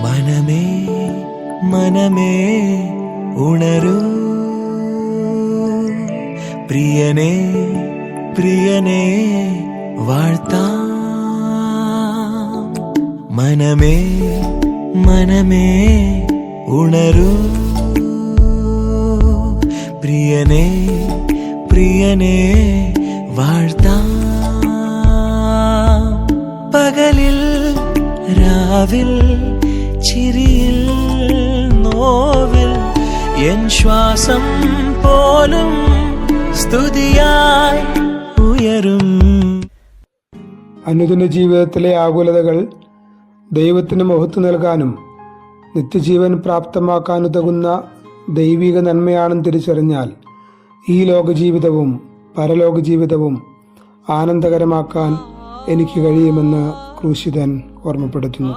മനമേ മനമേ ഉണരൂ, പ്രിയനേ പ്രിയനേ വാഴ്ത്താം. മനമേ മനമേ ഉണരൂ, പ്രിയനേ പ്രിയനേ വാഴ്ത്താം. പകലിൽ രാവിൽ ചിരിയിൽ നോവിൽ എൻ ശ്വാസം പോലും സ്തുതിയായി ഉയരും. അനുദിന ജീവിതത്തിലെ ആകുലതകൾ ദൈവത്തിന് മഹത്വം നൽകാനും നിത്യജീവൻ പ്രാപ്തമാക്കാനുതകുന്ന ദൈവിക നന്മയാണെന്ന് തിരിച്ചറിഞ്ഞാൽ ഈ ലോകജീവിതവും പരലോക ജീവിതവും ആനന്ദകരമാക്കാൻ എനിക്ക് കഴിയുമെന്ന് ക്രൂശിതൻ ഓർമ്മപ്പെടുത്തുന്നു.